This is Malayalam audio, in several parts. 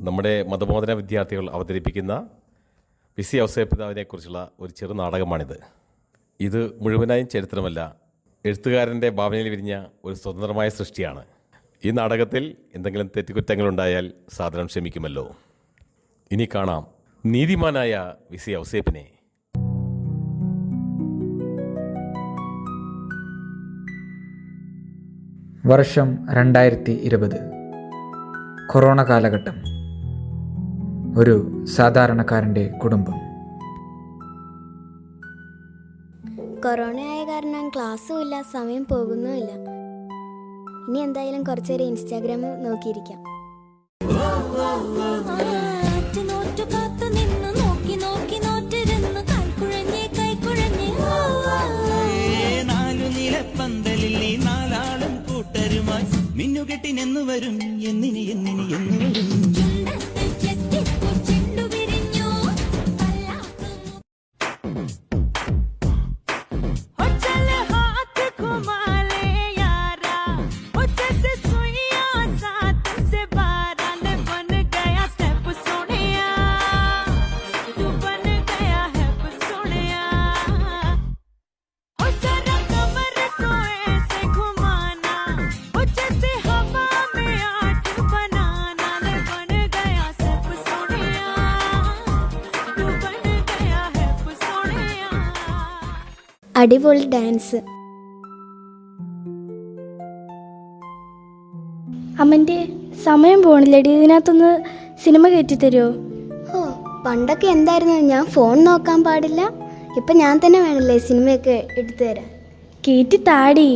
നമ്മുടെ മതബോധന വിദ്യാർത്ഥികൾ അവതരിപ്പിക്കുന്ന വിസി ഔസേപ്പിതാവിനെക്കുറിച്ചുള്ള ഒരു ചെറു നാടകമാണിത്. ഇത് മുഴുവനായും ചരിത്രമല്ല, എഴുത്തുകാരൻ്റെ ഭാവനയിൽ വിരിഞ്ഞ ഒരു സ്വതന്ത്രമായ സൃഷ്ടിയാണ്. ഈ നാടകത്തിൽ എന്തെങ്കിലും തെറ്റുകുറ്റങ്ങളുണ്ടായാൽ സാദരം ക്ഷമിക്കുമല്ലോ. ഇനി കാണാം നീതിമാനായ വിസി ഔസേപ്പിനെ. വർഷം 2020. കൊറോണ കാലഘട്ടം. ഒരു സാധാരണക്കാരൻ്റെ കുടുംബം. കൊറോണ ആയ കാരണം ക്ലാസ്സും ഇല്ല, സമയം പോകുന്നുമില്ല. ഇനി എന്തായാലും കുറച്ചേരം ഇൻസ്റ്റാഗ്രാം നോക്കിയിരിക്കാം. മിന്നുകെട്ടിനെന്നു വരും എന്നിനി എന്നിനി എന്ന് വരും. അടിപൊളി ഡാൻസ്. അമ്മൻ്റെ സമയം പോണില്ലടി, ഇതിനകത്തൊന്ന് സിനിമ കയറ്റി തരുമോ? ഓ, പണ്ടൊക്കെ എന്തായിരുന്നു, ഞാൻ ഫോൺ നോക്കാൻ പാടില്ല, ഇപ്പം ഞാൻ തന്നെ വേണമല്ലേ സിനിമയൊക്കെ എടുത്തു തരാൻ. കയറ്റി താടി.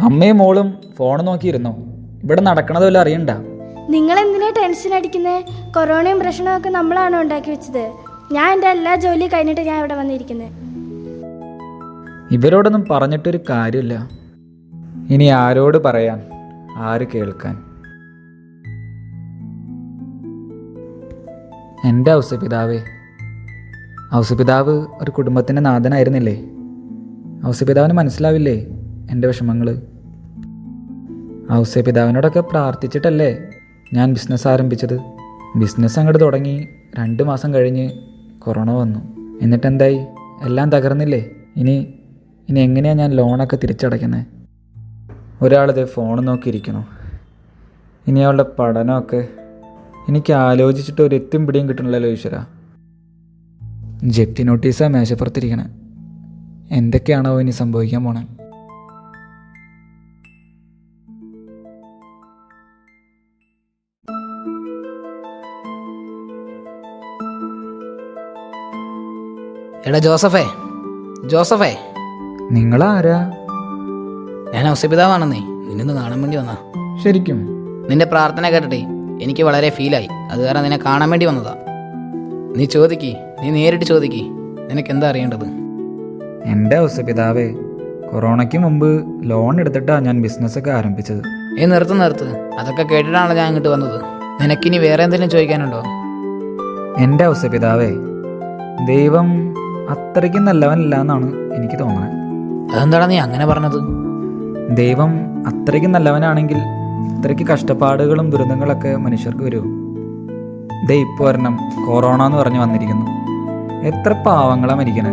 അമ്മയും മോളും ഫോൺ നോക്കിയിരുന്നോ? ഇവിടെ നടക്കണത് വല്ല അറിയണ്ട. നിങ്ങൾ എന്തിനാ ടെൻഷൻ അടിക്കുന്നത്? കൊറോണയും പ്രശ്നവും ഒക്കെ നമ്മളാണോ ഉണ്ടാക്കി വെച്ചത്? ഞാൻ എൻ്റെ എല്ലാ ജോലിയും കഴിഞ്ഞിട്ട് ഞാൻ ഇവിടെ വന്നിരിക്കുന്നത്. ഇവരോടൊന്നും പറഞ്ഞിട്ടൊരു കാര്യമില്ല. ഇനി ആരോട് പറയാൻ, ആര് കേൾക്കാൻ? എൻ്റെ ഔസപിതാവേ, ഔസപിതാവ് ഒരു കുടുംബത്തിൻ്റെ നാഥനായിരുന്നില്ലേ? ഔസപിതാവിന് മനസ്സിലാവില്ലേ എൻ്റെ വിഷമങ്ങൾ? ഔസപിതാവിനോടൊക്കെ പ്രാർത്ഥിച്ചിട്ടല്ലേ ഞാൻ ബിസിനസ് ആരംഭിച്ചത്. ബിസിനസ് അങ്ങോട്ട് തുടങ്ങി 2 മാസം കഴിഞ്ഞ് കൊറോണ വന്നു. എന്നിട്ടെന്തായി? എല്ലാം തകർന്നില്ലേ? ഇനി എങ്ങനെയാണ് ഞാൻ ലോണൊക്കെ തിരിച്ചടയ്ക്കുന്നത്? ഒരാളിത് ഫോൺ നോക്കിയിരിക്കണോ? ഇനി അവളുടെ പഠനമൊക്കെ എനിക്ക് ആലോചിച്ചിട്ട് ഒരു എത്തും പിടിയും കിട്ടണല്ലോ ഈശ്വര. ജപ്തി നോട്ടീസാണ് മേശപ്പുറത്തിരിക്കണേ. എന്തൊക്കെയാണോ ഇനി സംഭവിക്കാൻ പോണേ? എടാ ജോസഫേ, നിങ്ങളാരാ? ഞാൻ ഔസപിതാവാണെന്നേ, നിന്നൊന്ന് കാണാൻ വേണ്ടി വന്നാ. ശരിക്കും? നിന്റെ പ്രാർത്ഥന കേട്ടിട്ടേ എനിക്ക് വളരെ ഫീലായി, അത് കാരണം നിന്നെ കാണാൻ വേണ്ടി വന്നതാ. നീ നേരിട്ട് ചോദിക്ക്, നിനക്ക് എന്താ അറിയേണ്ടത്? എൻ്റെ ഔസപിതാവേ, കൊറോണയ്ക്ക് മുമ്പ് ലോൺ എടുത്തിട്ടാണ് ഞാൻ ബിസിനസ്സൊക്കെ ആരംഭിച്ചത്. നിർത്ത്, അതൊക്കെ കേട്ടിട്ടാണല്ലോ ഞാൻ ഇങ്ങോട്ട് വന്നത്. നിനക്കിനി വേറെ എന്തെങ്കിലും ചോദിക്കാനുണ്ടോ? എൻ്റെ ഔസപിതാവേ, ദൈവം അത്രയ്ക്കും നല്ലവനല്ല എന്നാണ് എനിക്ക് തോന്നുന്നത്. അതെന്താടാ നീ അങ്ങനെ പറഞ്ഞത്? ദൈവം അത്രയ്ക്കും നല്ലവനാണെങ്കിൽ ഇത്രയ്ക്ക് കഷ്ടപ്പാടുകളും ദുരിതങ്ങളൊക്കെ മനുഷ്യർക്ക് വരുമോ? ഇപ്പോൾ ഒരെണ്ണം കൊറോണ എന്ന് പറഞ്ഞ് വന്നിരിക്കുന്നു. എത്ര പാവങ്ങളാണ് മരിക്കണേ.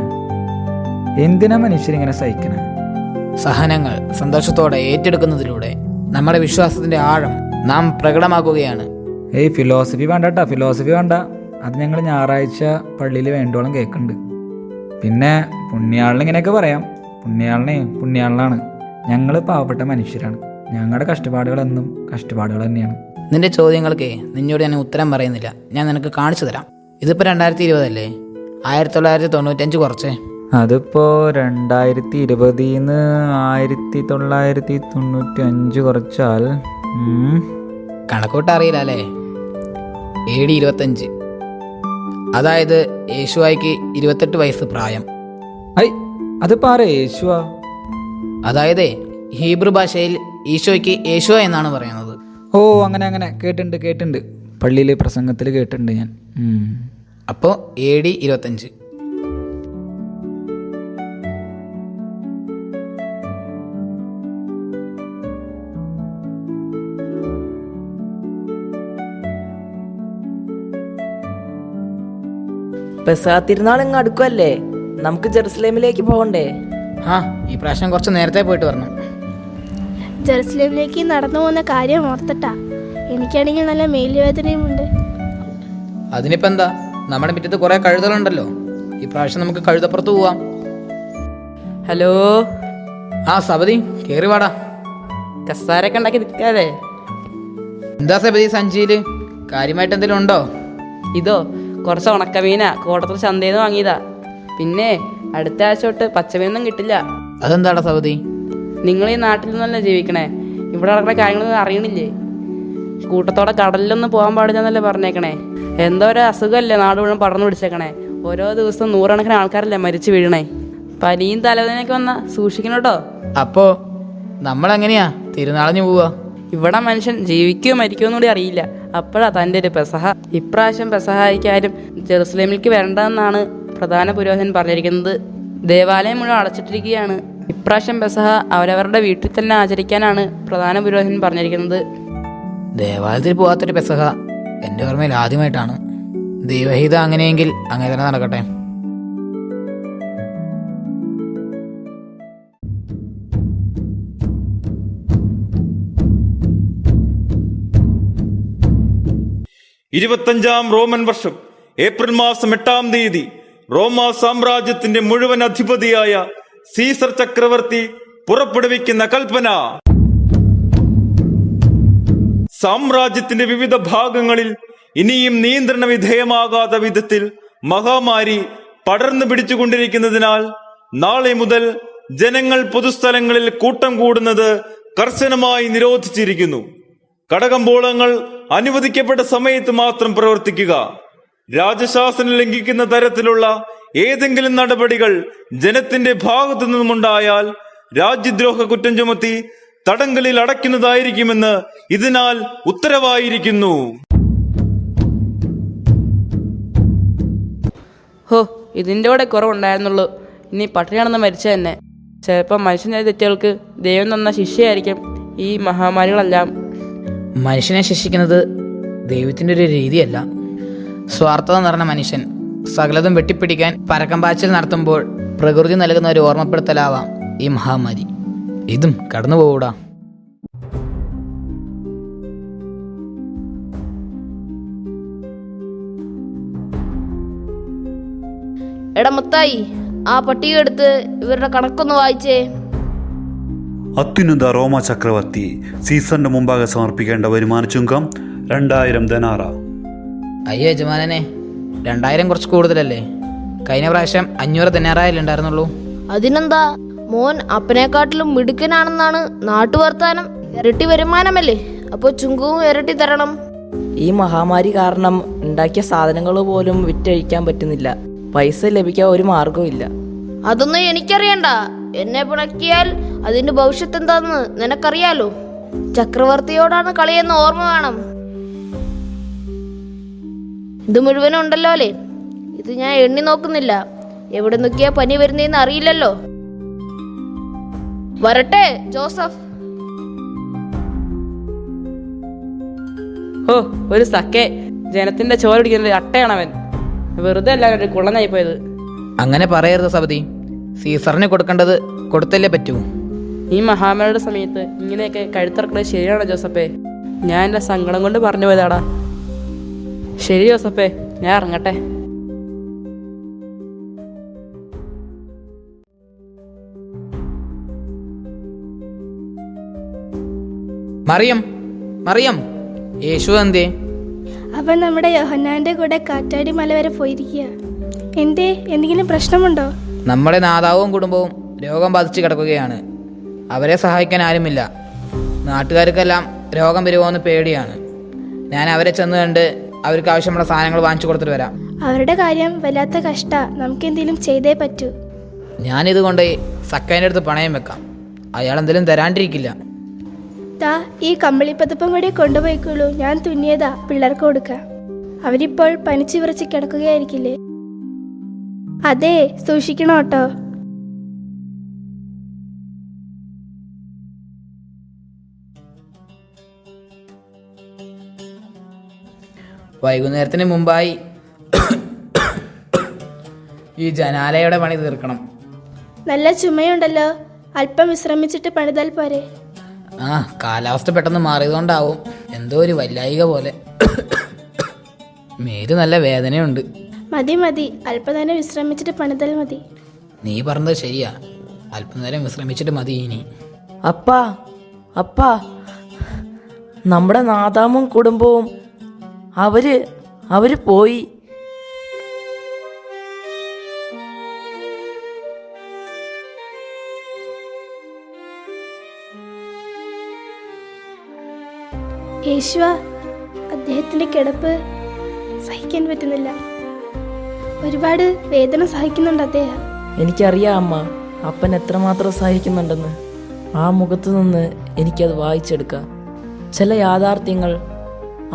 എന്തിനാ മനുഷ്യരിങ്ങനെ സഹിക്കണേ? സഹനങ്ങൾ സന്തോഷത്തോടെ ഏറ്റെടുക്കുന്നതിലൂടെ നമ്മുടെ വിശ്വാസത്തിന്റെ ആഴം നാം പ്രകടമാക്കുകയാണ്. ഫിലോസഫി വേണ്ട. അത് ഞങ്ങൾ ഞായറാഴ്ച പള്ളിയിൽ വേണ്ടോളം കേൾക്കുന്നുണ്ട്. പിന്നെ പുണ്യാളിനിങ്ങനെയൊക്കെ പറയാം. പുണ്യാളനാണ്. ഞങ്ങൾ പാവപ്പെട്ട മനുഷ്യരാണ്. ഞങ്ങളുടെ കഷ്ടപ്പാടുകളെന്നും കഷ്ടപ്പാടുകൾ തന്നെയാണ്. നിന്റെ ചോദ്യങ്ങൾക്ക് നിന്നോട് ഞാൻ ഉത്തരം പറയുന്നില്ല, ഞാൻ നിനക്ക് കാണിച്ചു തരാം. ഇതിപ്പോൾ 2020 അല്ലേ? 1995 കുറച്ചേ. അതിപ്പോ 2020 1995 കുറച്ചാൽ കണക്കൂട്ട അറിയില്ല അല്ലേ? AD 25, അതായത് യേശുവായിക്ക് 28 വയസ്സ് പ്രായം. അത് പാറ യേശുവാ? അതായത് ഹീബ്രു ഭാഷയിൽ ഈശോയ്ക്ക് യേശുവ എന്നാണ് പറയുന്നത്. അങ്ങനെ കേട്ടിട്ടുണ്ട്. പള്ളിയിൽ പ്രസംഗത്തിൽ കേട്ടിട്ടുണ്ട് ഞാൻ. അപ്പോൾ AD 25. പെസഹ തിരുനാൾ ഇങ്ങ് അടുക്കുമല്ലേ, നമുക്ക് ജെറുസലേമിലേക്ക് പോകണ്ടേ? ആ, ഈ പ്രാവശ്യം കുറച്ച് നേരത്തെ പോയിട്ട് വരണം. ജെറുസലേമിലേക്ക് നടന്നു പോകുന്ന കാര്യം ഓർത്തിട്ടാ. എനിക്കാണെങ്കിൽ നല്ല മേലുവേദനയുമുണ്ട്. അതിനിപ്പോൾ എന്താ, നമ്മുടെ മുറ്റത്ത് കുറേ കഴുതകളുണ്ടല്ലോ. ഈ പ്രാവശ്യം നമുക്ക് കഴുതപ്പുറത്ത് പോവാം. ഹലോ, ആ സബതി, കയറി വാടാ. കസാരൊക്കെ ഉണ്ടാക്കി നിൽക്കാതെ. എന്താ സബതി സഞ്ചിയിൽ കാര്യമായിട്ട് എന്തെങ്കിലും ഉണ്ടോ? ഇതോ കുറച്ച് ഉണക്കമീന കോട്ടത്തൂർ ചന്തയിൽ നിന്ന് വാങ്ങിയതാ. പിന്നെ അടുത്ത ആഴ്ച തൊട്ട് പച്ചമീനൊന്നും കിട്ടില്ല. അതെന്താടാ സബതി? നിങ്ങൾ ഈ നാട്ടിൽ നിന്നല്ലേ ജീവിക്കണേ, ഇവിടെ നടക്കുന്ന കാര്യങ്ങളൊന്നും അറിയണില്ലേ? കൂട്ടത്തോടെ കടലിലൊന്നും പോകാൻ പാടില്ലെന്നല്ലേ പറഞ്ഞേക്കണേ. എന്തോ ഒരു അസുഖമല്ലേ നാട് മുഴുവൻ പടർന്നു പിടിച്ചേക്കണേ. ഓരോ ദിവസവും 100 കണക്കിന് ആൾക്കാരല്ലേ മരിച്ചു വീഴണേ. പനിയും തലവേദനയൊക്കെ വന്നാൽ സൂക്ഷിക്കണം കേട്ടോ. അപ്പോൾ നമ്മളെങ്ങനെയാ തിരുനാളിന് പോവുക? ഇവിടെ മനുഷ്യൻ ജീവിക്കുകയോ മരിക്കുകയോ കൂടി അറിയില്ല. അപ്പോഴാ തൻ്റെ ഒരു പെസഹ. ഇപ്രാവശ്യം പെസഹായിക്കാരും ജെറുസലേമിലേക്ക് വരണ്ടെന്നാണ് പ്രധാന പുരോഹിതൻ പറഞ്ഞിരിക്കുന്നത്. ദേവാലയം മുഴുവൻ അടച്ചിട്ടിരിക്കുകയാണ്. ഇപ്രാവശ്യം പെസഹ അവരവരുടെ വീട്ടിൽ തന്നെ ആചരിക്കാനാണ് പ്രധാന പുരോഹിതൻ പറഞ്ഞിരിക്കുന്നത്. ദേവാലയത്തിൽ പോകാത്തൊരു പെസഹ എൻ്റെ ഓർമ്മയിൽ ആദ്യമായിട്ടാണ്. ദൈവഹിത അങ്ങനെയെങ്കിൽ അങ്ങനെ തന്നെ നടക്കട്ടെ. ഇരുപത്തഞ്ചാം റോമൻ വർഷം ഏപ്രിൽ മാസം 8-ാം തീയതി റോമ സാമ്രാജ്യത്തിന്റെ മുഴുവൻ അധിപതിയായ സീസർ ചക്രവർത്തി പുറപ്പെടുവിക്കുന്ന കൽപ്പന. സാമ്രാജ്യത്തിന്റെ വിവിധ ഭാഗങ്ങളിൽ ഇനിയും നിയന്ത്രണ വിധേയമാകാത്ത വിധത്തിൽ മഹാമാരി പടർന്നു പിടിച്ചുകൊണ്ടിരിക്കുന്നതിനാൽ നാളെ മുതൽ ജനങ്ങൾ പൊതുസ്ഥലങ്ങളിൽ കൂട്ടം കൂടുന്നത് കർശനമായി നിരോധിച്ചിരിക്കുന്നു. കടകമ്പോളങ്ങൾ അനുവദിക്കപ്പെട്ട സമയത്ത് മാത്രം പ്രവർത്തിക്കുക. രാജശാസനം ലംഘിക്കുന്ന തരത്തിലുള്ള ഏതെങ്കിലും നടപടികൾ ജനത്തിന്റെ ഭാഗത്തു നിന്നുമുണ്ടായാൽ രാജ്യദ്രോഹ കുറ്റം ചുമത്തി തടങ്കലിൽ അടയ്ക്കുന്നതായിരിക്കുമെന്ന് ഇതിനാൽ ഉത്തരവായിരിക്കുന്നു. ഹോ, ഇതിൻ്റെ കൂടെ കുറവുണ്ടായിരുന്നുള്ളൂ. ഇനി പട്ടിണിയാണെന്ന് മരിച്ച തന്നെ. ചിലപ്പോൾ മനുഷ്യൻ ചെയ്ത തെറ്റുകൾക്ക് ദൈവം തന്ന ശിക്ഷയായിരിക്കും ഈ മഹാമാരികളെല്ലാം. മനുഷ്യനെ ശിക്ഷിക്കുന്നത് ദൈവത്തിൻ്റെ ഒരു രീതിയല്ല. സ്വാർത്ഥത നിറഞ്ഞ മനുഷ്യൻ സകലതും വെട്ടിപ്പിടിക്കാൻ പരക്കം പാച്ചിൽ നടത്തുമ്പോൾ പ്രകൃതി നൽകുന്ന ഒരു ഓർമ്മപ്പെടുത്തലാവാം ഈ മഹാമാരി. ഇതും കടന്നു പോകൂടാ. എടാ മുത്തായി, ആ പട്ടിക എടുത്ത് ഇവരുടെ കണക്കൊന്ന് വായിച്ചേ. അത്യുന്നത റോമ ചക്രവർത്തി സീസറിന്റെ മുമ്പാകെ സമർപ്പിക്കേണ്ട വരുമാന ചുങ്കം 2000 ദനാറ. അയ്യോ യജമാനനെ, 2000 കുറച്ച് കൂടുതലല്ലേ? കഴിഞ്ഞ പ്രാവശ്യം 500 ദനാറായല്ലേ ഉണ്ടായിരുന്നുള്ളൂ. അതിനെന്താ, മോൻ അപ്പനെക്കാട്ടിലും മിടുക്കനാണെന്നാണ് നാട്ടുവർത്താനം. ഇരട്ടി വരുമാനമല്ലേ, അപ്പോൾ ചുങ്കവും ഇരട്ടി തരണം. ഈ മഹാമാരി കാരണം ഉണ്ടാക്കിയ സാധനങ്ങൾ പോലും വിറ്റഴിക്കാൻ പറ്റുന്നില്ല. പൈസ ലഭിക്കാൻ ഒരു മാർഗവും ഇല്ല. അതൊന്നും എനിക്കറിയണ്ട. എന്നെ പിണക്കിയാൽ അതിന്റെ ഭവിഷ്യത്ത് എന്താന്ന് നിനക്കറിയാലോ. ചക്രവർത്തിയോടാണ് കളിയെന്ന് ഓർമ്മ വേണം. ഇത് മുഴുവനും ഉണ്ടല്ലോ അല്ലേ? ഇത് ഞാൻ എണ്ണി നോക്കുന്നില്ല. എവിടെ നോക്കിയാ പനി വരുന്നേന്ന് അറിയില്ലല്ലോ. വരട്ടെ ജോസഫ്. ഓ, ഒരു സഖേ, ജനത്തിന്റെ ചോര പിടിക്കുന്ന അട്ടയാണവൻ. വെറുതെ അല്ല ഒരു കുള്ളനായി പോയത്. അങ്ങനെ പറയരുത് സബതി. സീസറിന് കൊടുക്കേണ്ടത് കൊടുത്തല്ലേ പറ്റൂ. ഈ മഹാമാരിയുടെ സമയത്ത് ഇങ്ങനെയൊക്കെ കഴുത്തിറക്കുന്നത് ശരിയാണോ ജോസഫേ? ഞാൻ എൻ്റെ സങ്കടം കൊണ്ട് പറഞ്ഞു പോയതാടാ. ശരി ജോസഫേ, ഞാൻ ഇറങ്ങട്ടെ. മറിയം, മറിയം, യേശു എന്തേ? അവൻ നമ്മുടെ യോഹന്നാന്റെ കൂടെ കാറ്റാടി മല വരെ പോയിരിക്കുക. എന്തേ, എന്തെങ്കിലും പ്രശ്നമുണ്ടോ? നമ്മുടെ നാഥാവും കുടുംബവും രോഗം ബാധിച്ച് കിടക്കുകയാണ്. അവരെ സഹായിക്കാൻ ആരുമില്ല. നാട്ടുകാർക്കെല്ലാം രോഗം വരുമോയെന്ന് പേടിയാണ്. ഞാൻ അവരെ ചെന്ന് കണ്ട് അവർക്ക് ആവശ്യമുള്ള സാധനങ്ങൾ വാങ്ങിച്ചു കൊടുത്തിട്ട് വരാം. അവരുടെ കാര്യം വല്ലാത്ത കഷ്ട. നമുക്ക് എന്തെങ്കിലും ചെയ്തേ പറ്റൂ. ഞാനിത് കൊണ്ട് സക്കേൻ്റെ അടുത്ത് പണയം വെക്കാം. അയാൾ എന്തെങ്കിലും തരാണ്ടിരിക്കില്ല. ദാ ഈ കമ്പിളിപ്പതപ്പം കൂടി കൊണ്ടുപോയിക്കോളൂ, ഞാൻ തുന്നിയതാ, പിള്ളേർക്ക് കൊടുക്കാം. അവരിപ്പോൾ പനിച്ചു വിറച്ച് കിടക്കുകയായിരിക്കില്ലേ? അതെ, സൂക്ഷിക്കണം കേട്ടോ. വൈകുന്നേരത്തിന് മുമ്പായി ഈ ജനാലയുടെ പണി തീർക്കണം. നല്ല ചുമയുണ്ടല്ലോ, അല്പം വിശ്രമിച്ചിട്ട് പണിതാൽ പോരെ? ആ, കാലാവസ്ഥ പെട്ടെന്ന് മാറിയതുകൊണ്ടാവും എന്തോ ഒരു വല്ലായിക പോലെ. മേല് നല്ല വേദനയുണ്ട്. മതി മതി, അല്പനേരം വിശ്രമിച്ചിട്ട് പണിതാൽ മതി. നീ പറഞ്ഞത് ശരിയാ, അല്പനേരം വിശ്രമിച്ചിട്ട് മതി ഇനി. അപ്പാ അപ്പാ, നമ്മുടെ നാദാമും കുടുംബവും അവര് പോയി. യേശുവ, അദ്ദേഹത്തിന്റെ കിടപ്പ് സഹിക്കാൻ പറ്റുന്നില്ല. ഒരുപാട് വേദന സഹിക്കുന്നുണ്ട് അദ്ദേഹം. എനിക്കറിയാം അമ്മ, അപ്പൻ എത്രമാത്രം സഹിക്കുന്നുണ്ടെന്ന്. ആ മുഖത്തു നിന്ന് എനിക്കത് വായിച്ചെടുക്കാം. ചില യാഥാർത്ഥ്യങ്ങൾ,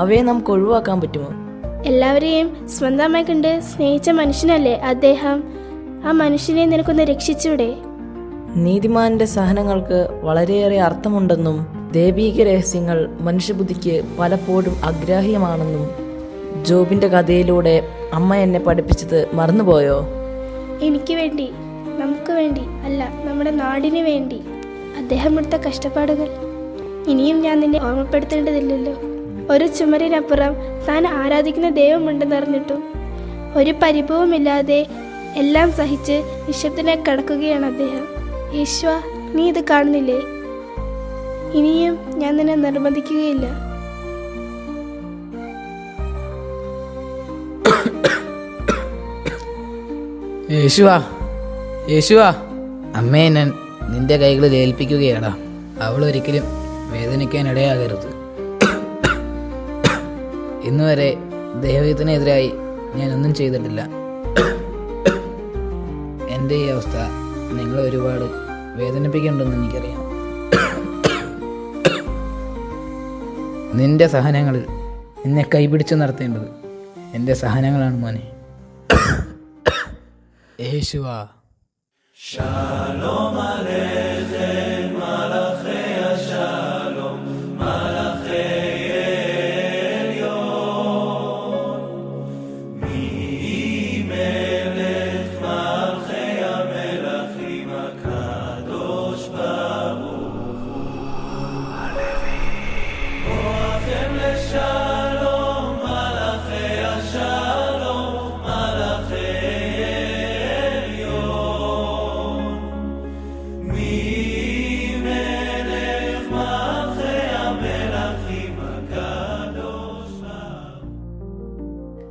അവയെ നമുക്ക് ഒഴിവാക്കാൻ പറ്റുമോ? എല്ലാവരെയും സ്വന്തമായി കണ്ട് സ്നേഹിച്ച മനുഷ്യനല്ലേ അദ്ദേഹം. ആ മനുഷ്യനെ നിനക്കൊന്ന് രക്ഷിച്ചൂടെ? നീതിമാന്റെ സഹനങ്ങൾക്ക് വളരെയേറെ അർത്ഥമുണ്ടെന്നും ദൈവീക രഹസ്യങ്ങൾ മനുഷ്യബുദ്ധിക്ക് പലപ്പോഴും അഗ്രാഹ്യമാണെന്നും ജോബിന്റെ കഥയിലൂടെ അമ്മ എന്നെ പഠിപ്പിച്ചത് മറന്നുപോയോ? എനിക്ക് വേണ്ടി, നമുക്ക് വേണ്ടി അല്ല, നമ്മുടെ നാടിന് വേണ്ടി അദ്ദേഹം എടുത്ത കഷ്ടപ്പാടുകൾ ഇനിയും ഞാൻ നിന്നെ ഓർമ്മപ്പെടുത്തേണ്ടതില്ലല്ലോ. ഒരു ചുമരിനപ്പുറം താൻ ആരാധിക്കുന്ന ദൈവമുണ്ടെന്നറിഞ്ഞിട്ടും ഒരു പരിഭവമില്ലാതെ എല്ലാം സഹിച്ച് നിശബ്ദനായി കിടക്കുകയാണ് അദ്ദേഹം. യേശുവ, നീ ഇത് കാണുന്നില്ലേ? ഇനിയും ഞാൻ നിന്നെ നിർബന്ധിക്കുകയില്ല. യേശുവാ, അമ്മയെ ഞാൻ നിന്റെ കൈകളിൽ ഏൽപ്പിക്കുകയാടാ. അവൾ ഒരിക്കലും വേദനിക്കാൻ ഇടയാകരുത്. ഇന്നുവരെ ദൈവത്തിനെതിരായി ഞാനൊന്നും ചെയ്തിട്ടില്ല. എൻ്റെ ഈ അവസ്ഥ നിങ്ങളെ ഒരുപാട് വേദനിപ്പിക്കുന്നുണ്ടെന്ന് എനിക്കറിയാം. നിന്റെ സഹനങ്ങളിൽ നിന്നെ കൈപിടിച്ച് നടത്തേണ്ടത് എൻ്റെ സഹനങ്ങളാണ് മോനെ. യേശുവാ.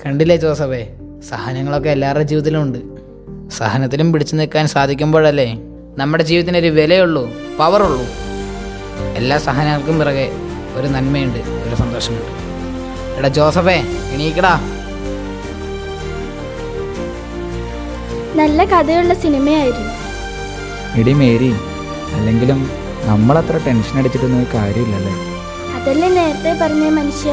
കണ്ടില്ലേ ജോസഫേ, സഹനങ്ങളൊക്കെ എല്ലാവരുടെ ജീവിതത്തിലും ഉണ്ട്. സഹനത്തിലും പിടിച്ചു നിൽക്കാൻ സാധിക്കുമ്പോഴല്ലേ നമ്മുടെ ജീവിതത്തിന് ഒരു വിലയുള്ളൂ, പവറുള്ളൂ. എല്ലാ സഹനങ്ങൾക്കും പിറകെ ഒരു നന്മയുണ്ട്, ഒരു സന്തോഷമുണ്ട്. എടാ ജോസഫേ, എണീക്കടാ. നല്ല കഥയുള്ള സിനിമയായിരുന്നു. എടി മേരി, അല്ലെങ്കിലും നമ്മളത്ര ടെൻഷൻ അടിച്ചിട്ടൊന്നും കാര്യമില്ലല്ലേ? അതല്ലേ നേരത്തെ പറഞ്ഞ മനുഷ്യ,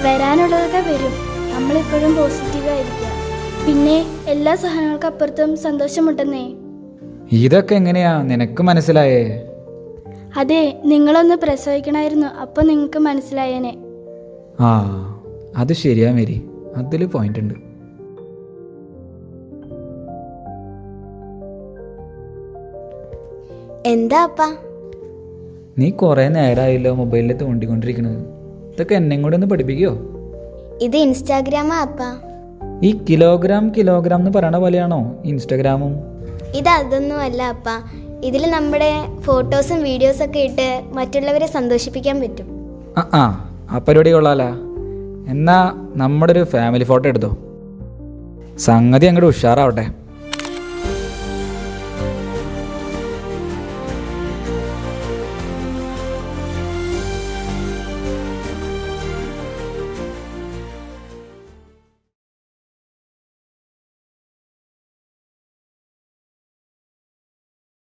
വരാനുള്ളതൊക്കെ വരും. നമ്മളിപ്പോഴും പോസിറ്റീവായിരിക്കുക. പിന്നെ എല്ലാ സഹനങ്ങൾക്ക് അപ്പുറത്തും സന്തോഷമുണ്ടെന്നേ. ഇതൊക്കെ എങ്ങനെയാ നിനക്ക് മനസ്സിലായേ? അതെ, നിങ്ങളൊന്ന് പ്രസവിക്കണമായിരുന്നു, അപ്പൊ നിങ്ങൾക്ക് മനസ്സിലായേനെ. ആ, അത് ശരിയാ മേരി, അതിൽ പോയിന്റ് ഉണ്ട്. എന്താ അപ്പാ? നീ കുറേ നേരമായല്ലോ മൊബൈലിൽ തോണ്ടിക്കൊണ്ടിരിക്കണത്. ഇതൊക്കെ എന്നെ കൂടെ ഒന്ന് പഠിപ്പിക്കോ? ഇത് ഇൻസ്റ്റാഗ്രാമാ അപ്പാ. ഈ കിലോഗ്രാം എന്ന് പറയണ പോലെയാണോ ഇൻസ്റ്റാഗ്രാമും? ഇത് അതൊന്നും അല്ല അപ്പാ. ഇതിൽ നമ്മുടെ ഫോട്ടോസും വീഡിയോസൊക്കെ ഇട്ട് മറ്റുള്ളവരെ സന്തോഷിപ്പിക്കാൻ പറ്റും. ആ പരിപാടി കൊള്ളാലാ. എന്നാ നമ്മുടെ ഒരു ഫാമിലി ഫോട്ടോ എടുത്തോ, സംഗതി അങ്ങോട്ട് ഉഷാറാവട്ടെ.